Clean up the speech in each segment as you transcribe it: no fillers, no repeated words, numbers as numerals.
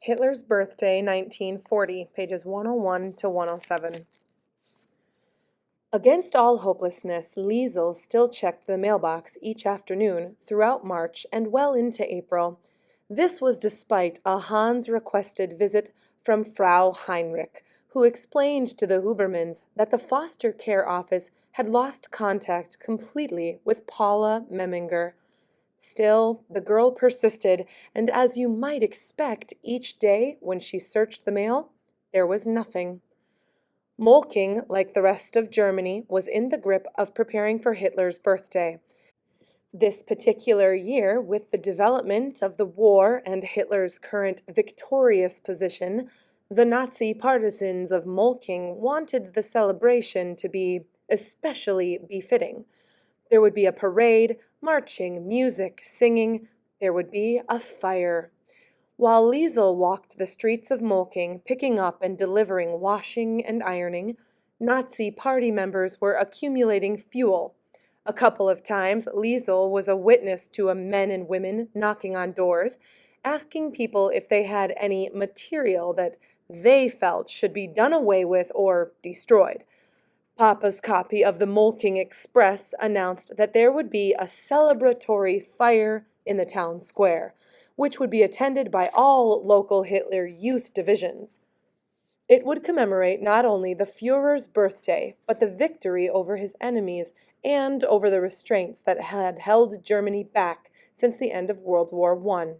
Hitler's Birthday, 1940, pages 101 to 107. Against all hopelessness, Liesel still checked the mailbox each afternoon throughout March and well into April. This was despite a Hans-requested visit from Frau Heinrich, who explained to the Hubermans that the foster care office had lost contact completely with Paula Memminger. Still, the girl persisted, and as you might expect, each day when she searched the mail, there was nothing. Molking, like the rest of Germany, was in the grip of preparing for Hitler's birthday. This particular year, with the development of the war and Hitler's current victorious position, the Nazi partisans of Molking wanted the celebration to be especially befitting. There would be a parade, marching, music, singing. There would be a fire. While Liesel walked the streets of Molking, picking up and delivering washing and ironing, Nazi party members were accumulating fuel. A couple of times, Liesel was a witness to a men and women knocking on doors, asking people if they had any material that they felt should be done away with or destroyed. Papa's copy of the Molking Express announced that there would be a celebratory fire in the town square, which would be attended by all local Hitler Youth divisions. It would commemorate not only the Führer's birthday, but the victory over his enemies and over the restraints that had held Germany back since the end of World War I.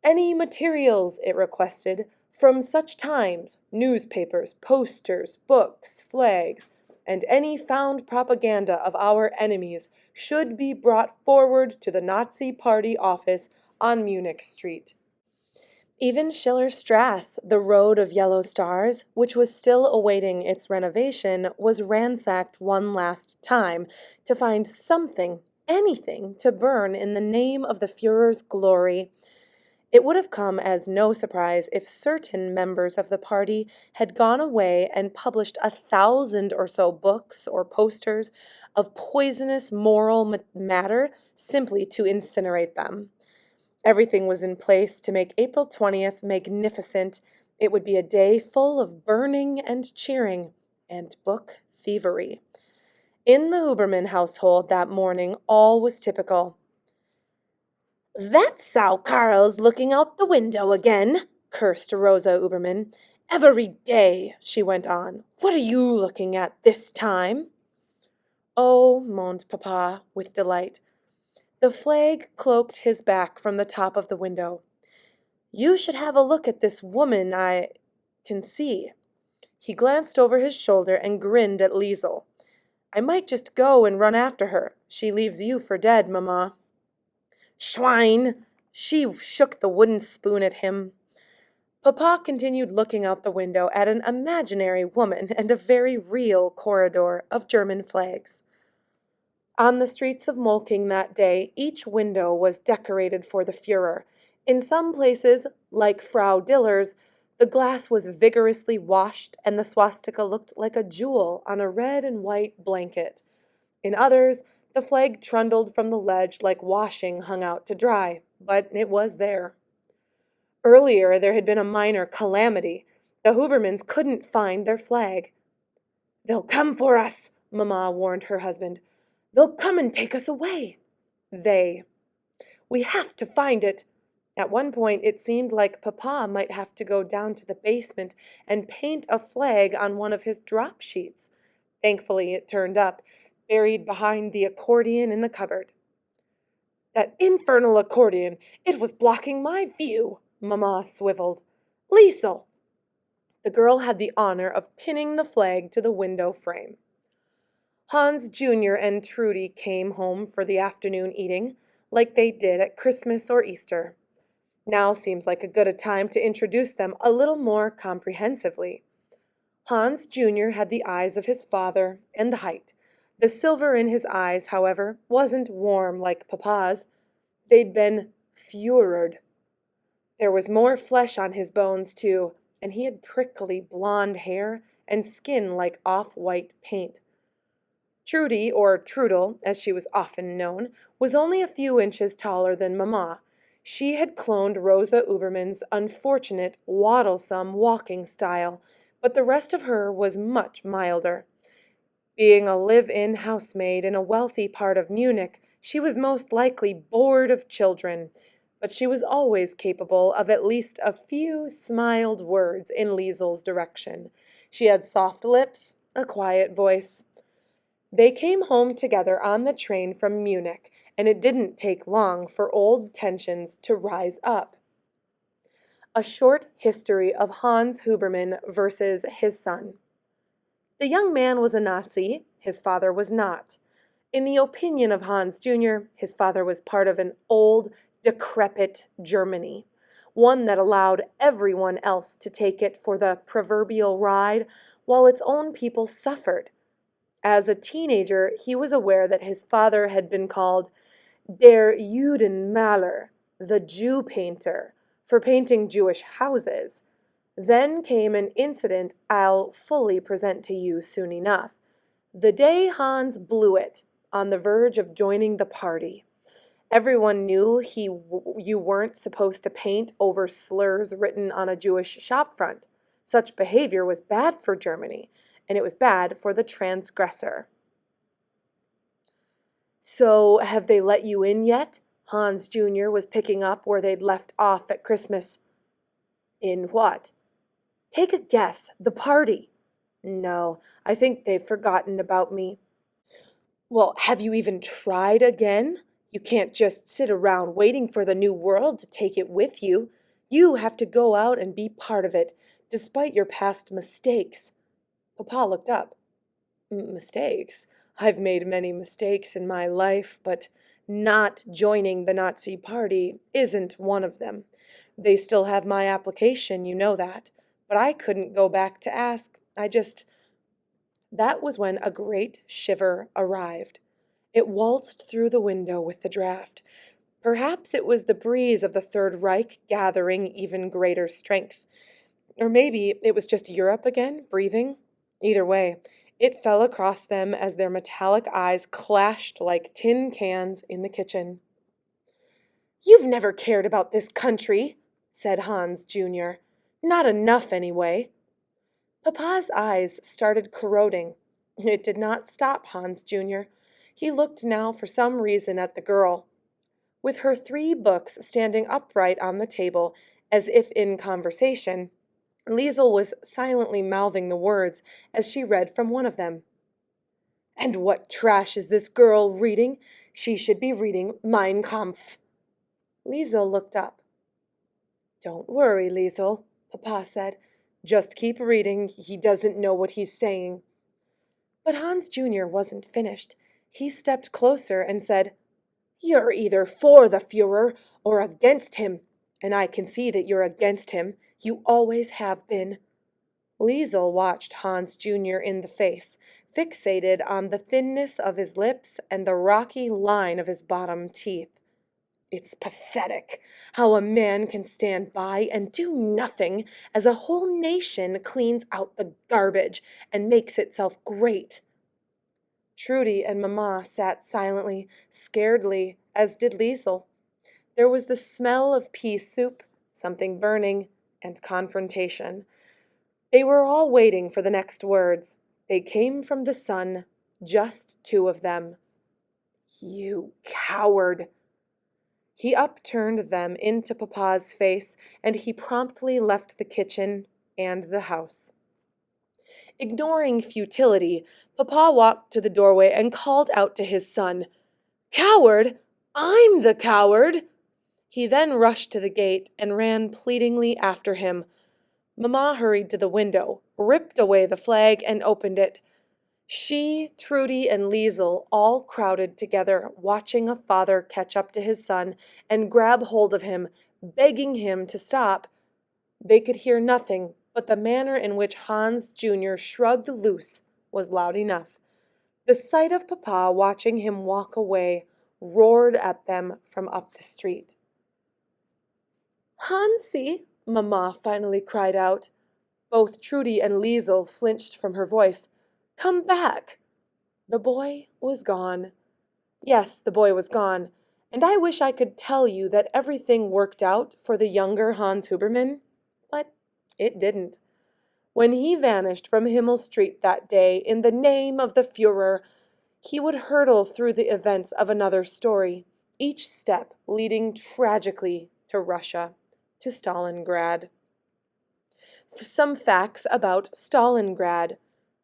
Any materials, it requested, from such times, newspapers, posters, books, flags, and any found propaganda of our enemies should be brought forward to the Nazi Party office on Munich Street. Even Schillerstrasse, the road of yellow stars, which was still awaiting its renovation, was ransacked one last time to find something, anything, to burn in the name of the Führer's glory. It would have come as no surprise if certain members of the party had gone away and published 1,000 or so books or posters of poisonous moral matter simply to incinerate them. Everything was in place to make April 20th magnificent. It would be a day full of burning and cheering and book thievery. In the Huberman household that morning, all was typical. "That's how Karl's looking out the window again," cursed Rosa Huberman. "Every day," she went on. "What are you looking at this time?" "Oh," moaned Papa, with delight. The flag cloaked his back from the top of the window. "You should have a look at this woman I can see." He glanced over his shoulder and grinned at Liesel. "I might just go and run after her. She leaves you for dead, Mamma." "Schwein!" She shook the wooden spoon at him. Papa continued looking out the window at an imaginary woman and a very real corridor of German flags. On the streets of Molking that day, each window was decorated for the Führer. In some places, like Frau Diller's, the glass was vigorously washed and the swastika looked like a jewel on a red and white blanket. In others, the flag trundled from the ledge like washing hung out to dry, but it was there. Earlier, there had been a minor calamity. The Hubermans couldn't find their flag. "They'll come for us," Mamma warned her husband. "They'll come and take us away." They. "We have to find it." At one point, it seemed like Papa might have to go down to the basement and paint a flag on one of his drop sheets. Thankfully, it turned up, buried behind the accordion in the cupboard. "That infernal accordion! It was blocking my view," Mamma swiveled. "Liesel!" The girl had the honor of pinning the flag to the window frame. Hans Jr. and Trudy came home for the afternoon eating, like they did at Christmas or Easter. Now seems like a good a time to introduce them a little more comprehensively. Hans Jr. had the eyes of his father and the height. The silver in his eyes, however, wasn't warm like Papa's. They'd been Führered. There was more flesh on his bones, too, and he had prickly blonde hair and skin like off-white paint. Trudy, or Trudel, as she was often known, was only a few inches taller than Mamma. She had cloned Rosa Uberman's unfortunate, waddlesome walking style, but the rest of her was much milder. Being a live-in housemaid in a wealthy part of Munich, she was most likely bored of children, but she was always capable of at least a few smiled words in Liesel's direction. She had soft lips, a quiet voice. They came home together on the train from Munich, and it didn't take long for old tensions to rise up. A short history of Hans Huberman versus his son. The young man was a Nazi, his father was not. In the opinion of Hans Jr., his father was part of an old, decrepit Germany, one that allowed everyone else to take it for the proverbial ride while its own people suffered. As a teenager, he was aware that his father had been called Der Judenmaler, the Jew painter, for painting Jewish houses. Then came an incident I'll fully present to you soon enough. The day Hans blew it, on the verge of joining the party. Everyone knew you weren't supposed to paint over slurs written on a Jewish shopfront. Such behavior was bad for Germany, and it was bad for the transgressor. So, have they let you in yet? Hans Jr. was picking up where they'd left off at Christmas. In what? Take a guess. The party. No, I think they've forgotten about me. Well, have you even tried again? You can't just sit around waiting for the new world to take it with you. You have to go out and be part of it, despite your past mistakes. Papa looked up. Mistakes? I've made many mistakes in my life, but not joining the Nazi Party isn't one of them. They still have my application, you know that. But I couldn't go back to ask. That was when a great shiver arrived. It waltzed through the window with the draft. Perhaps it was the breeze of the Third Reich gathering even greater strength. Or maybe it was just Europe again, breathing. Either way, it fell across them as their metallic eyes clashed like tin cans in the kitchen. "You've never cared about this country," said Hans Jr. "Not enough, anyway." Papa's eyes started corroding. It did not stop Hans Jr. He looked now for some reason at the girl. With her 3 books standing upright on the table, as if in conversation, Liesel was silently mouthing the words as she read from one of them. "And what trash is this girl reading? She should be reading Mein Kampf." Liesel looked up. "Don't worry, Liesel," Papa said. "Just keep reading. He doesn't know what he's saying." But Hans Jr. wasn't finished. He stepped closer and said, "You're either for the Führer or against him, and I can see that you're against him. You always have been." Liesel watched Hans Jr. in the face, fixated on the thinness of his lips and the rocky line of his bottom teeth. It's pathetic how a man can stand by and do nothing as a whole nation cleans out the garbage and makes itself great. Trudy and Mamma sat silently, scaredly, as did Liesel. There was the smell of pea soup, something burning, and confrontation. They were all waiting for the next words. They came from the son, just 2 of them. "You coward!" He upturned them into Papa's face, and he promptly left the kitchen and the house. Ignoring futility, Papa walked to the doorway and called out to his son, "Coward! I'm the coward!" He then rushed to the gate and ran pleadingly after him. Mamma hurried to the window, ripped away the flag, and opened it. She, Trudy, and Liesel all crowded together, watching a father catch up to his son and grab hold of him, begging him to stop. They could hear nothing, but the manner in which Hans Jr. shrugged loose was loud enough. The sight of Papa watching him walk away roared at them from up the street. "Hansie!" Mamma finally cried out. Both Trudy and Liesel flinched from her voice. "Come back!" The boy was gone. Yes, the boy was gone, And I wish I could tell you that everything worked out for the younger Hans Huberman, but it didn't. When he vanished from Himmel Street that day in the name of the Führer, he would hurtle through the events of another story, each step leading tragically to Russia, to Stalingrad. Some facts about Stalingrad.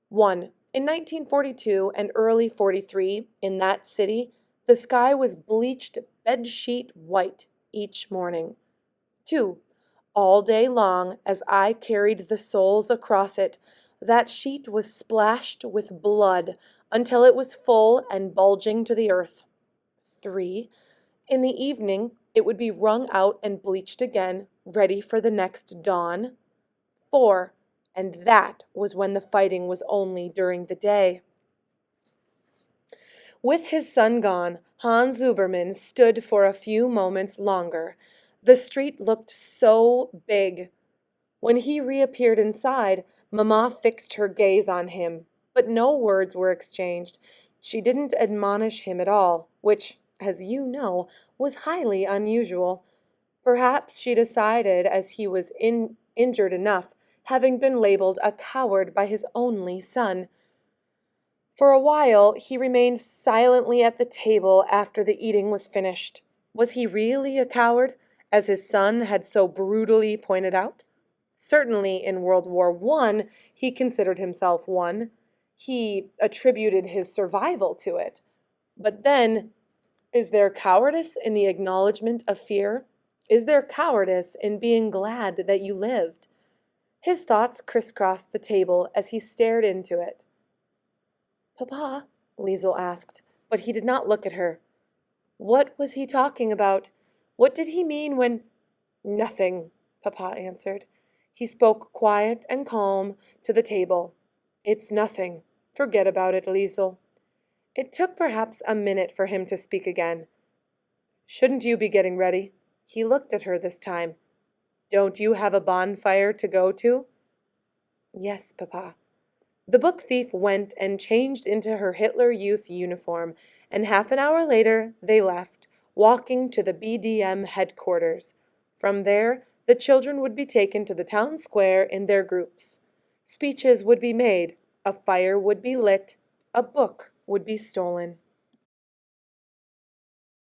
1. In 1942 and early 43, in that city, the sky was bleached bedsheet white each morning. 2. All day long, as I carried the souls across it, that sheet was splashed with blood until it was full and bulging to the earth. 3. In the evening, it would be wrung out and bleached again, ready for the next dawn. 4. And that was when the fighting was only during the day. With his son gone, Hans Huberman stood for a few moments longer. The street looked so big. When he reappeared inside, Mamma fixed her gaze on him, but no words were exchanged. She didn't admonish him at all, which, as you know, was highly unusual. Perhaps she decided as he was injured enough, having been labeled a coward by his only son. For a while he remained silently at the table after the eating was finished. Was he really a coward, as his son had so brutally pointed out? Certainly in World War I he considered himself one. He attributed his survival to it. But then, is there cowardice in the acknowledgement of fear? Is there cowardice in being glad that you lived? His thoughts crisscrossed the table as he stared into it. "Papa," Liesel asked, but he did not look at her. What was he talking about? What did he mean when— "Nothing," Papa answered. He spoke quiet and calm to the table. "It's nothing. Forget about it, Liesel." It took perhaps a minute for him to speak again. "Shouldn't you be getting ready?" He looked at her this time. "Don't you have a bonfire to go to?" "Yes, Papa." The book thief went and changed into her Hitler Youth uniform, and half an hour later they left, walking to the BDM headquarters. From there, the children would be taken to the town square in their groups. Speeches would be made, a fire would be lit, a book would be stolen.